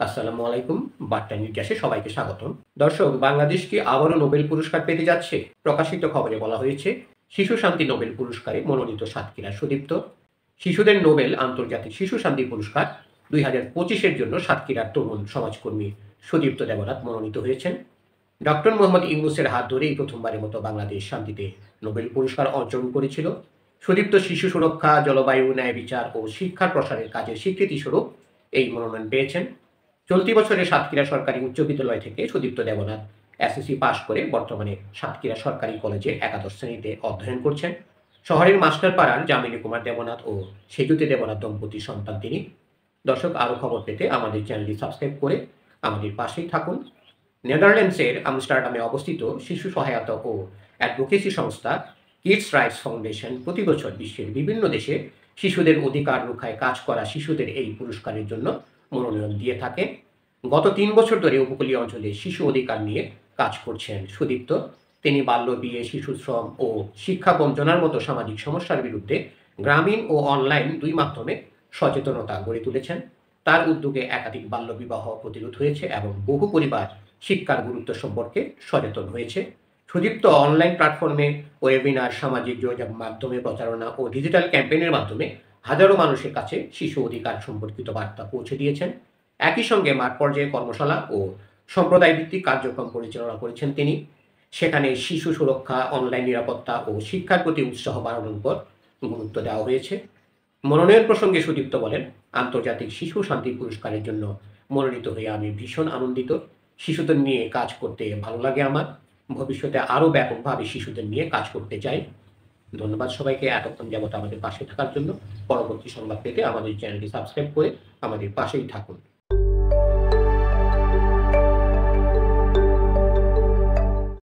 আসসালামু আলাইকুম। বার্তা নির্যাসে সবাইকে স্বাগতম। দর্শক, বাংলাদেশ কি আবারও নোবেল পুরস্কার পেতে যাচ্ছে? প্রকাশিত খবরে বলা হয়েছে, শিশু শান্তি নোবেল পুরস্কারে মনোনীত সাতক্ষীরা সুদীপ্ত। শিশুদের নোবেল আন্তর্জাতিক শিশু শান্তি পুরস্কার 2025-এর জন্য সাতক্ষীরার তরুণ সমাজকর্মী সুদীপ্ত দেবনাথ মনোনীত হয়েছেন। ডক্টর মোহাম্মদ ইউনূসের হাত ধরেই প্রথমবারের মতো বাংলাদেশ শান্তিতে নোবেল পুরস্কার অর্জন করেছিল। সুদীপ্ত শিশু সুরক্ষা, জলবায়ু, ন্যায় বিচার ও শিক্ষার প্রসারের কাজের স্বীকৃতিস্বরূপ এই মনোনয়ন পেয়েছেন। চলতি বছরে সাতক্ষীরা সরকারি উচ্চ বিদ্যালয় থেকে সুদীপ্ত দেবনাথ এসএসসি পাশ করে বর্তমানে সাতক্ষীরা সরকারি কলেজে একাদশ শ্রেণীতে অধ্যয়ন করছেন। শহরের মাস্টারপাড়ার যামিনী কুমার দেবনাথ ও সেজুতি দেবনাথ দম্পতির সন্তান তিনি। দর্শক, আরও খবর পেতে আমাদের চ্যানেলটি সাবস্ক্রাইব করে আমাদের পাশেই থাকুন। নেদারল্যান্ডসের আমস্টারডামে অবস্থিত শিশু সহায়তা ও অ্যাডভোকেসি সংস্থা কিডস রাইটস ফাউন্ডেশন প্রতি বছর বিশ্বের বিভিন্ন দেশে শিশুদের অধিকার রক্ষায় কাজ করা শিশুদের এই পুরস্কারের জন্য মনোনয়ন দিয়ে থাকে। গত ৩ বছর ধরে উপকূলীয় অঞ্চলে শিশু অধিকার নিয়ে কাজ করছেন সুদীপ্ত। তিনি বাল্য বিয়ে, শিশু শ্রম ও শিক্ষা বঞ্চনার মতো সামাজিক সমস্যার বিরুদ্ধে গ্রামীণ ও অনলাইন দুই মাধ্যমে সচেতনতা গড়ে তুলেছেন। তার উদ্যোগে একাধিক বাল্যবিবাহ প্রতিরোধ হয়েছে এবং বহু পরিবার শিক্ষার গুরুত্ব সম্পর্কে সচেতন হয়েছে। সুদীপ্ত অনলাইন প্ল্যাটফর্মে, ওয়েবিনার, সামাজিক যোগাযোগ মাধ্যমে প্রচারণা ও ডিজিটাল ক্যাম্পেইনের মাধ্যমে হাজারো মানুষের কাছে শিশু অধিকার সম্পর্কিত বার্তা পৌঁছে দিয়েছেন। একই সঙ্গে মাঠ পর্যায়ে কর্মশালা ও সম্প্রদায় ভিত্তিক কার্যক্রম পরিচালনা করেছেন তিনি। সেখানে শিশু সুরক্ষা, অনলাইন নিরাপত্তা ও শিক্ষার প্রতি উৎসাহ বাড়ানোর উপর গুরুত্ব দেওয়া হয়েছে। মনোনয়ন প্রসঙ্গে সুদীপ্ত বলেন, আন্তর্জাতিক শিশু শান্তি পুরস্কারের জন্য মনোনীত হয়ে আমি ভীষণ আনন্দিত। শিশুদের নিয়ে কাজ করতে ভালো লাগে আমার। ভবিষ্যতে আরও ব্যাপকভাবে শিশুদের নিয়ে কাজ করতে চাই। ধন্যবাদ সবাইকে এতক্ষণ যাবত আমাদের পাশে থাকার জন্য। পরবর্তী সংবাদ পেতে আমাদের চ্যানেলটি সাবস্ক্রাইব করে আমাদের পাশেই থাকুন।